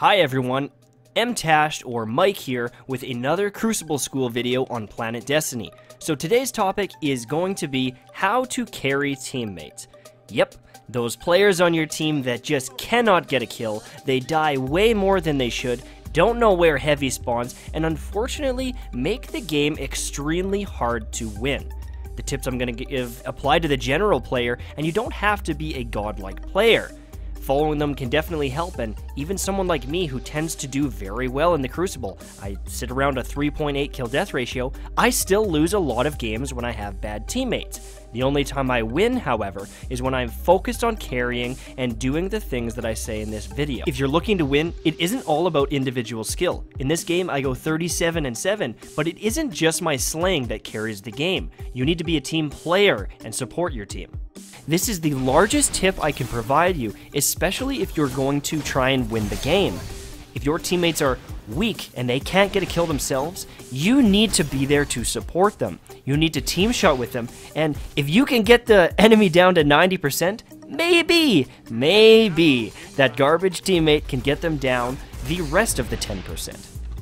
Hi everyone, MTashed or Mike here with another Crucible School video on PlanetDestiny. So today's topic is going to be how to carry teammates. Yep, those players on your team that just cannot get a kill, they die way more than they should, don't know where heavy spawns, and unfortunately make the game extremely hard to win. The tips I'm going to give apply to the general player, and you don't have to be a godlike player. Following them can definitely help, and even someone like me who tends to do very well in the Crucible, I sit around a 3.8 kill death ratio, I still lose a lot of games when I have bad teammates. The only time I win, however, is when I'm focused on carrying and doing the things that I say in this video. If you're looking to win, it isn't all about individual skill. In this game, I go 37-7, but it isn't just my slaying that carries the game. You need to be a team player and support your team. This is the largest tip I can provide you, especially if you're going to try and win the game. If your teammates are weak and they can't get a kill themselves, you need to be there to support them. You need to team shot with them, and if you can get the enemy down to 90%, maybe that garbage teammate can get them down the rest of the 10%.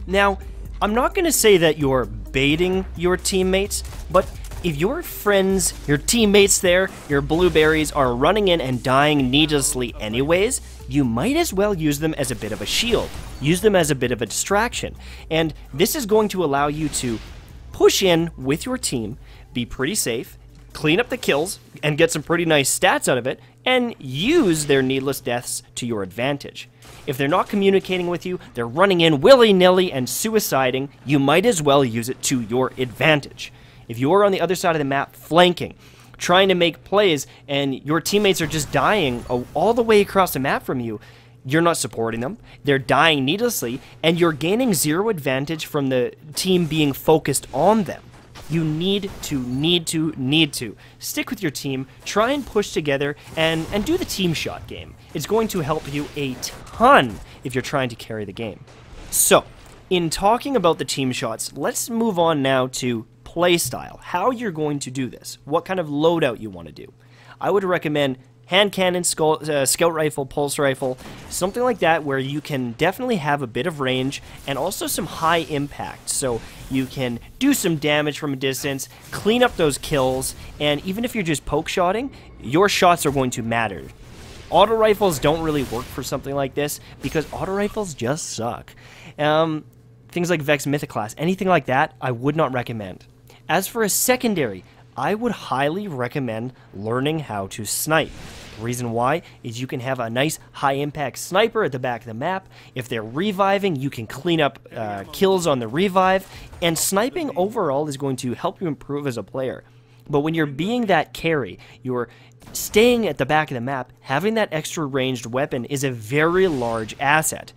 Now, I'm not going to say that you're baiting your teammates, but if your friends, your teammates there, your blueberries are running in and dying needlessly anyways, you might as well use them as a bit of a shield. Use them as a bit of a distraction. And this is going to allow you to push in with your team, be pretty safe, clean up the kills, and get some pretty nice stats out of it, and use their needless deaths to your advantage. If they're not communicating with you, they're running in willy-nilly and suiciding, you might as well use it to your advantage. If you're on the other side of the map flanking, trying to make plays, and your teammates are just dying all the way across the map from you, you're not supporting them, they're dying needlessly, and you're gaining zero advantage from the team being focused on them. You need to stick with your team, try and push together, and do the team shot game. It's going to help you a ton if you're trying to carry the game. So, in talking about the team shots, let's move on now to playstyle, how you're going to do this, what kind of loadout you want to do. I would recommend hand cannon, scout rifle, pulse rifle, something like that where you can definitely have a bit of range and also some high impact, so you can do some damage from a distance, clean up those kills, and even if you're just poke shotting, your shots are going to matter. Auto rifles don't really work for something like this because auto rifles just suck. Things like Vex Mythoclast, anything like that, I would not recommend. As for a secondary, I would highly recommend learning how to snipe. The reason why is you can have a nice high-impact sniper at the back of the map. If they're reviving, you can clean up kills on the revive, and sniping overall is going to help you improve as a player. But when you're being that carry, you're staying at the back of the map, having that extra ranged weapon is a very large asset.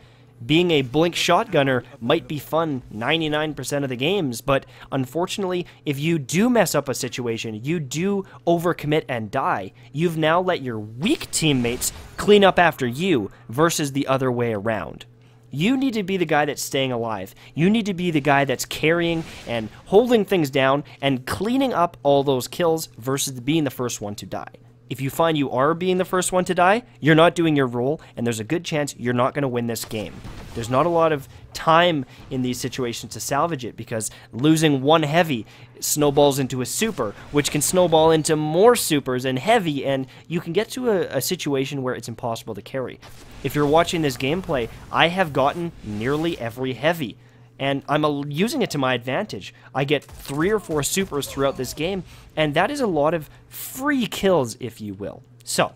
Being a blink shotgunner might be fun 99% of the games, but unfortunately, if you do mess up a situation, you do overcommit and die, you've now let your weak teammates clean up after you versus the other way around. You need to be the guy that's staying alive. You need to be the guy that's carrying and holding things down and cleaning up all those kills versus being the first one to die. If you find you are being the first one to die, you're not doing your role, and there's a good chance you're not going to win this game. There's not a lot of time in these situations to salvage it, because losing one heavy snowballs into a super, which can snowball into more supers and heavy, and you can get to a situation where it's impossible to carry. If you're watching this gameplay, I have gotten nearly every heavy, and I'm using it to my advantage. I get 3 or 4 supers throughout this game, and that is a lot of free kills, if you will. So,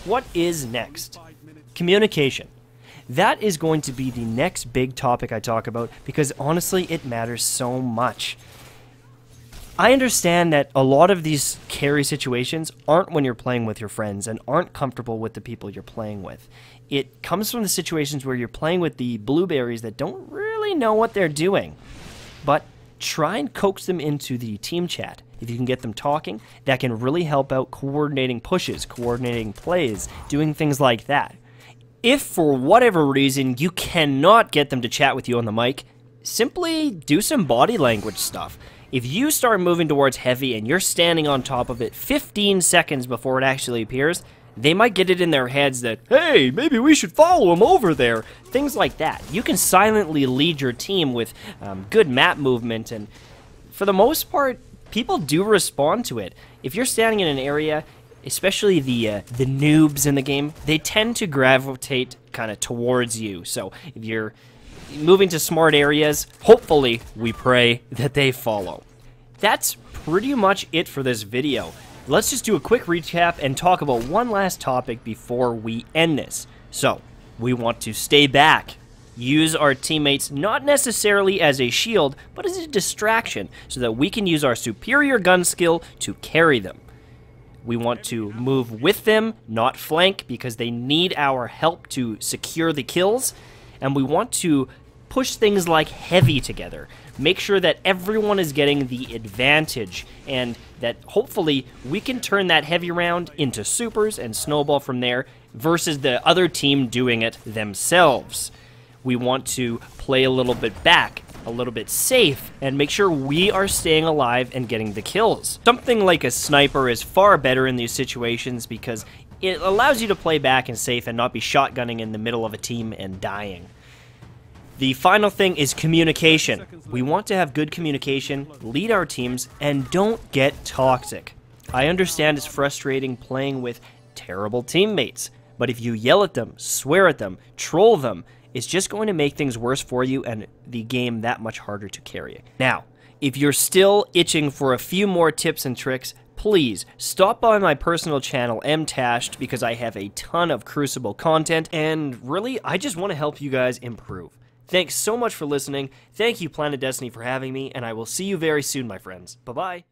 what is next? Communication. That is going to be the next big topic I talk about, because honestly, it matters so much. I understand that a lot of these carry situations aren't when you're playing with your friends and aren't comfortable with the people you're playing with. It comes from the situations where you're playing with the blueberries that don't really know what they're doing. But try and coax them into the team chat. If you can get them talking, that can really help out coordinating pushes, coordinating plays, doing things like that. If for whatever reason you cannot get them to chat with you on the mic, simply do some body language stuff. If you start moving towards heavy and you're standing on top of it 15 seconds before it actually appears, They might get it in their heads that, hey, maybe we should follow him over there. Things like that. You can silently lead your team with good map movement, and for the most part, people do respond to it. If you're standing in an area, especially the noobs in the game, they tend to gravitate kind of towards you. So if you're moving to smart areas, hopefully, we pray that they follow. That's pretty much it for this video. Let's just do a quick recap and talk about one last topic before we end this. So, we want to stay back. Use our teammates not necessarily as a shield, but as a distraction, so that we can use our superior gun skill to carry them. We want to move with them, not flank, because they need our help to secure the kills. And we want to push things like heavy together. Make sure that everyone is getting the advantage, and that hopefully we can turn that heavy round into supers and snowball from there, versus the other team doing it themselves. We want to play a little bit back, a little bit safe, and make sure we are staying alive and getting the kills. Something like a sniper is far better in these situations because it allows you to play back and safe and not be shotgunning in the middle of a team and dying. The final thing is communication. We want to have good communication, lead our teams, and don't get toxic. I understand it's frustrating playing with terrible teammates, but if you yell at them, swear at them, troll them, it's just going to make things worse for you and the game that much harder to carry. Now, if you're still itching for a few more tips and tricks, please stop by my personal channel, mtashed, because I have a ton of Crucible content, and really, I just want to help you guys improve. Thanks so much for listening. Thank you, PlanetDestiny, for having me, and I will see you very soon, my friends. Bye-bye.